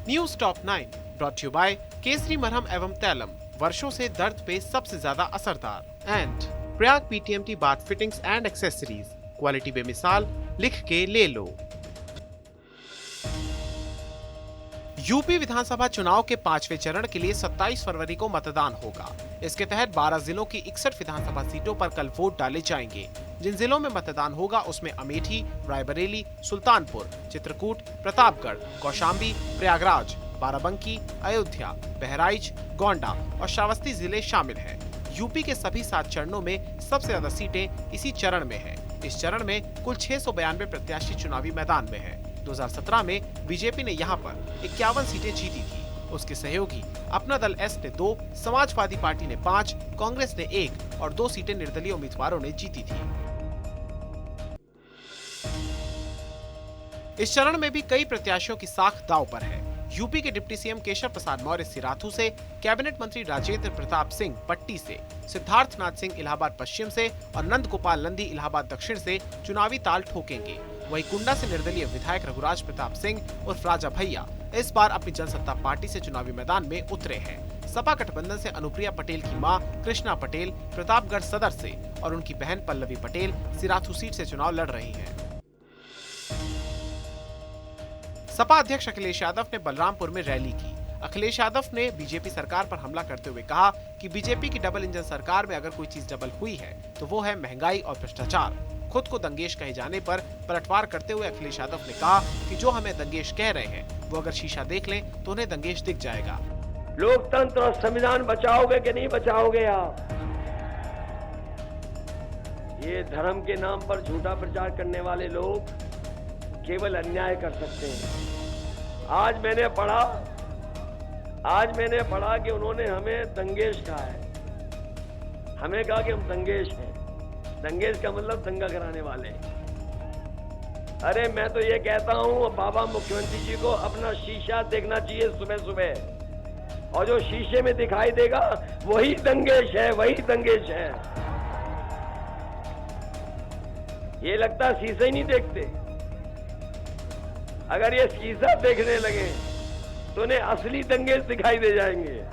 News top 9 brought you by Kesari मरहम एवं तैलम, वर्षों से दर्द पे सबसे ज्यादा असरदार। And Prayag PTMT bath fittings and accessories, quality बेमिसाल, लिख के ले लो। यूपी विधानसभा चुनाव के 5वें चरण के लिए 27 फरवरी को मतदान होगा। इसके तहत 12 जिलों की 61 विधानसभा सीटों पर कल वोट डाले जाएंगे। जिन जिलों में मतदान होगा उसमें अमेठी, रायबरेली, सुल्तानपुर, चित्रकूट, प्रतापगढ़, कौशाम्बी, प्रयागराज, बाराबंकी, अयोध्या, बहराइच, गोंडा और श्रावस्ती जिले शामिल हैं। यूपी के सभी 7 चरणों में सबसे ज्यादा सीटें इसी चरण में हैं। इस चरण में कुल 692 प्रत्याशी चुनावी मैदान में हैं। 2017 में बीजेपी ने यहां पर 51 सीटें जीती थी। उसके सहयोगी अपना दल एस ने 2, समाजवादी पार्टी ने 5, कांग्रेस ने 1 और 2 सीटें निर्दलीय उम्मीदवारों ने जीती थी। इस चरण में भी कई प्रत्याशियों की साख दांव पर है। यूपी के डिप्टी सीएम केशव प्रसाद मौर्य सिराथू से, कैबिनेट मंत्री राजेंद्र प्रताप सिंह पट्टी से, सिद्धार्थ नाथ सिंह इलाहाबाद पश्चिम से और नंद गोपाल नंदी इलाहाबाद दक्षिण से चुनावी ताल ठोकेंगे। वहीं कुंडा से निर्दलीय विधायक रघुराज प्रताप सिंह उर्फ राजा भैया इस बार अपनी जनसत्ता पार्टी से चुनावी मैदान में उतरे हैं। सपा गठबंधन से अनुप्रिया पटेल की मां कृष्णा पटेल प्रतापगढ़ सदर से और उनकी बहन पल्लवी पटेल सिराथू सीट से चुनाव लड़ रही हैं। सपा अध्यक्ष अखिलेश यादव ने बलरामपुर में रैली की। अखिलेश यादव ने बीजेपी सरकार पर हमला करते हुए कहा कि बीजेपी की डबल इंजन सरकार में अगर कोई चीज डबल हुई है तो वो है महंगाई और भ्रष्टाचार। खुद को दंगेश कहे जाने पर पलटवार करते हुए अखिलेश यादव ने कहा कि जो हमें दंगेश कह रहे हैं वो अगर शीशा देख लें तो उन्हें दंगेश दिख जाएगा। लोकतंत्र और संविधान बचाओगे कि नहीं बचाओगे आप? ये धर्म के नाम पर झूठा प्रचार करने वाले लोग केवल अन्याय कर सकते हैं। आज मैंने पढ़ा कि उन्होंने हमें दंगेश कहा है। हमें कहा कि हम दंगेश हैं। दंगेश का मतलब दंगा कराने वाले। अरे मैं तो ये कहता हूं बाबा मुख्यमंत्री जी को अपना शीशा देखना चाहिए सुबह सुबह, और जो शीशे में दिखाई देगा वही दंगेश है, वही दंगेश है। ये लगता है शीशे ही नहीं देखते। अगर ये शीशा देखने लगे तो उन्हें असली दंगेज दिखाई दे जाएंगे।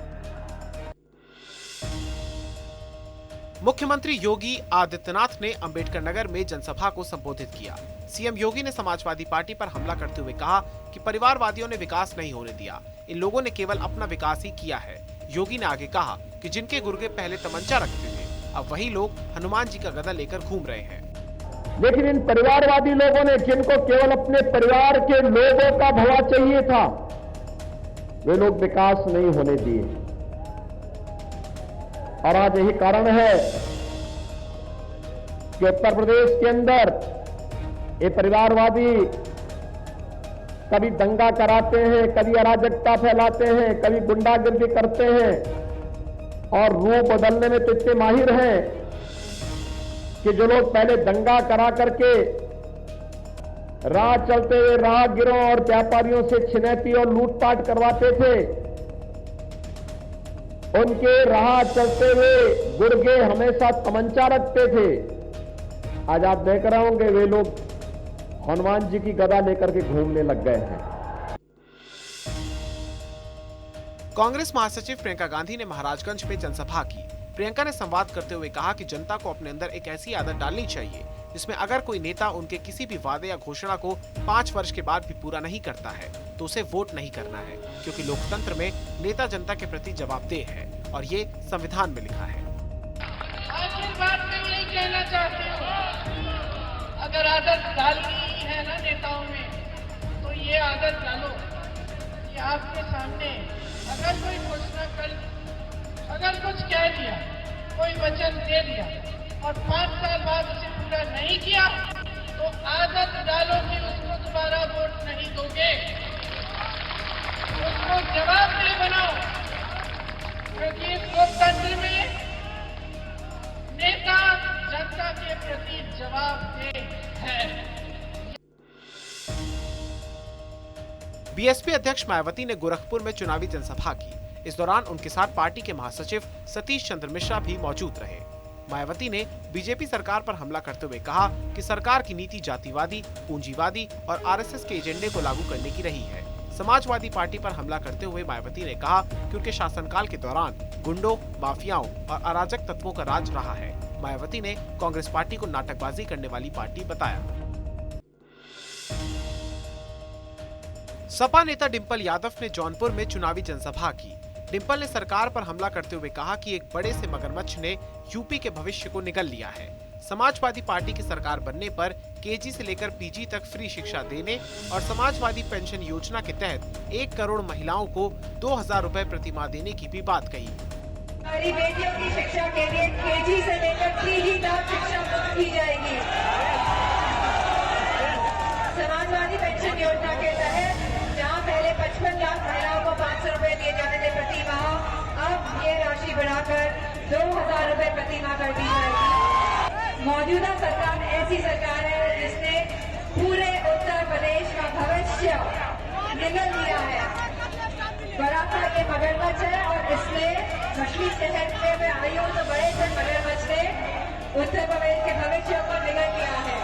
मुख्यमंत्री योगी आदित्यनाथ ने अंबेडकर नगर में जनसभा को संबोधित किया। सीएम योगी ने समाजवादी पार्टी पर हमला करते हुए कहा कि परिवारवादियों ने विकास नहीं होने दिया, इन लोगों ने केवल अपना विकास ही किया है। योगी ने आगे कहा कि जिनके गुर्गे पहले तमंचा रखते थे अब वही लोग हनुमान जी का गदा लेकर घूम रहे हैं। लेकिन इन परिवारवादी लोगों ने जिनको केवल अपने परिवार के लोगों का भला चाहिए था, वे लोग विकास नहीं होने दिए। और आज यही कारण है कि उत्तर प्रदेश के अंदर ये परिवारवादी कभी दंगा कराते हैं, कभी अराजकता फैलाते हैं, कभी गुंडागिर्दी करते हैं और रूप बदलने में तो इतने माहिर हैं कि जो लोग पहले दंगा करा करके राह चलते हुए राहगीरों और व्यापारियों से छिनैती और लूटपाट करवाते थे, उनके राह चलते हुए गुर्गे हमेशा तमंचा रखते थे। आज आप देख रहे होंगे वे लोग हनुमान जी की गदा लेकर के घूमने लग गए हैं। कांग्रेस महासचिव प्रियंका गांधी ने महाराजगंज में जनसभा की। प्रियंका ने संवाद करते हुए कहा कि जनता को अपने अंदर एक ऐसी आदत डालनी चाहिए जिसमें अगर कोई नेता उनके किसी भी वादे या घोषणा को 5 वर्ष के बाद भी पूरा नहीं करता है तो उसे वोट नहीं करना है, क्योंकि लोकतंत्र में नेता जनता के प्रति जवाबदेह है और ये संविधान में लिखा है। आखिर बात मैं यही कहना चाहती हूँ, अगर आदत डालनी ही है ना नेताओं में, तो ये आदत डालो कि आपके सामने अगर कोई घोषणा कर, अगर कुछ कह दिया, कोई वचन दे दिया और 5 साल बाद उसे पूरा नहीं किया तो आदत डालो कि उसको दोबारा वोट नहीं दोगे, उसको जवाबदेह बनाओ, क्योंकि इस लोकतंत्र में नेता जनता के प्रति जवाबदेह है। बीएसपी अध्यक्ष मायावती ने गोरखपुर में चुनावी जनसभा की। इस दौरान उनके साथ पार्टी के महासचिव सतीश चंद्र मिश्रा भी मौजूद रहे। मायावती ने बीजेपी सरकार पर हमला करते हुए कहा कि सरकार की नीति जातिवादी, पूंजीवादी और आरएसएस के एजेंडे को लागू करने की रही है। समाजवादी पार्टी पर हमला करते हुए मायावती ने कहा कि उनके शासनकाल के दौरान गुंडों, माफियाओं और अराजक तत्वों का राज रहा है। मायावती ने कांग्रेस पार्टी को नाटकबाजी करने वाली पार्टी बताया। सपा नेता डिंपल यादव ने जौनपुर में चुनावी जनसभा की। डिंपल ने सरकार पर हमला करते हुए कहा कि एक बड़े से मगरमच्छ ने यूपी के भविष्य को निगल लिया है। समाजवादी पार्टी की सरकार बनने पर केजी से लेकर पीजी तक फ्री शिक्षा देने और समाजवादी पेंशन योजना के तहत 1 करोड़ महिलाओं को 2000 रुपए प्रति माह देने की भी बात कही। हमारी बेटियों की शिक्षा के लिए केजी से लेकर पीजी तक शिक्षा मुफ्त की जाएगी। समाजवादी पेंशन योजना के तहत जहां पहले 55 लाख महिलाओं को 500 रुपए दिए जाते थे प्रति माह, अब ये राशि बढ़ाकर 2000 रुपए प्रति माह कर दी जाएगी। मौजूदा सरकार ऐसी सरकार है जिसने पूरे उत्तर प्रदेश का भविष्य निगल लिया है। बड़ा था ये मगरमच्छ है और इसने मछली शहर में आई हूँ तो बड़े से मगरमच्छ ने उत्तर प्रदेश के भविष्य को निगल लिया है।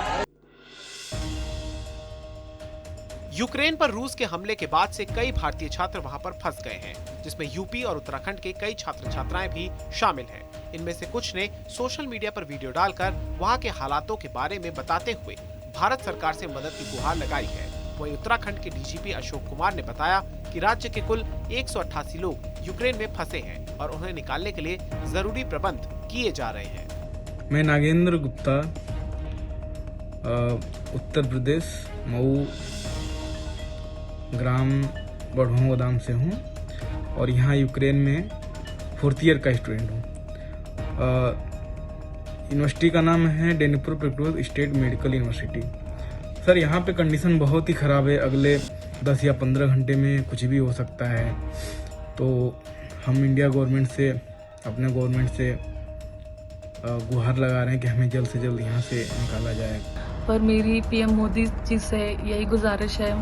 यूक्रेन पर रूस के हमले के बाद से कई भारतीय छात्र वहां पर फंस गए हैं, जिसमें यूपी और उत्तराखंड के कई छात्र छात्राएं भी शामिल हैं। इनमें से कुछ ने सोशल मीडिया पर वीडियो डालकर वहां के हालातों के बारे में बताते हुए भारत सरकार से मदद की गुहार लगाई है। वहीं उत्तराखंड के डीजीपी अशोक कुमार ने बताया कि राज्य के कुल 188 लोग यूक्रेन में फंसे हैं और उन्हें निकालने के लिए जरूरी प्रबंध किए जा रहे हैं। मैं नागेंद्र गुप्ता, उत्तर प्रदेश, मऊ ग्राम बढ़वा गोदाम से हूँ और यहाँ यूक्रेन में 4th ईयर का स्टूडेंट हूँ। यूनिवर्सिटी का नाम है Dnipropetrovsk state medical university. Sir, यहाँ पे कंडीशन बहुत ही ख़राब है। अगले 10 या 15 घंटे में कुछ भी हो सकता है। तो हम इंडिया गवर्नमेंट से, अपने गवर्नमेंट से गुहार लगा रहे हैं कि हमें जल्द से जल्द यहाँ से निकाला जाए। पर मेरी पीएम मोदी जी से यही गुजारिश है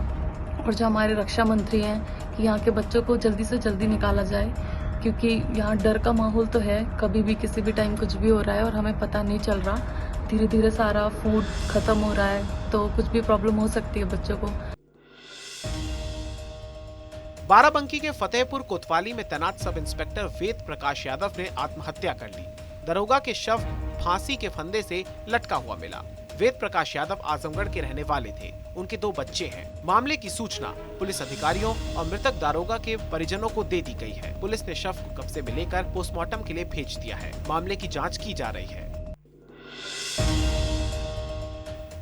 और जो हमारे रक्षा मंत्री हैं कि यहाँ के बच्चों को जल्दी से जल्दी निकाला जाए, क्योंकि यहाँ डर का माहौल तो है, कभी भी किसी भी टाइम कुछ भी हो रहा है और हमें पता नहीं चल रहा। धीरे धीरे सारा फूड खत्म हो रहा है तो कुछ भी प्रॉब्लम हो सकती है बच्चों को। बाराबंकी के फतेहपुर कोतवाली में तैनात सब इंस्पेक्टर वेद प्रकाश यादव ने आत्महत्या कर ली। दरोगा के शव फांसी के फंदे से लटका हुआ मिला। वेद प्रकाश यादव आजमगढ़ के रहने वाले थे। उनके 2 बच्चे हैं। मामले की सूचना पुलिस अधिकारियों और मृतक दारोगा के परिजनों को दे दी गई है। पुलिस ने शव को कब्जे में लेकर पोस्टमार्टम के लिए भेज दिया है। मामले की जांच की जा रही है।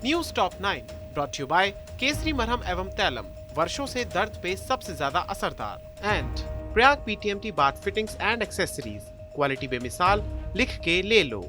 News top 9 brought you by Kesari मरहम एवं तैलम, वर्षों से दर्द पे सबसे ज्यादा असरदार, and Prayag PTMT bath fittings and accessories, quality बेमिसाल, लिख के ले लो।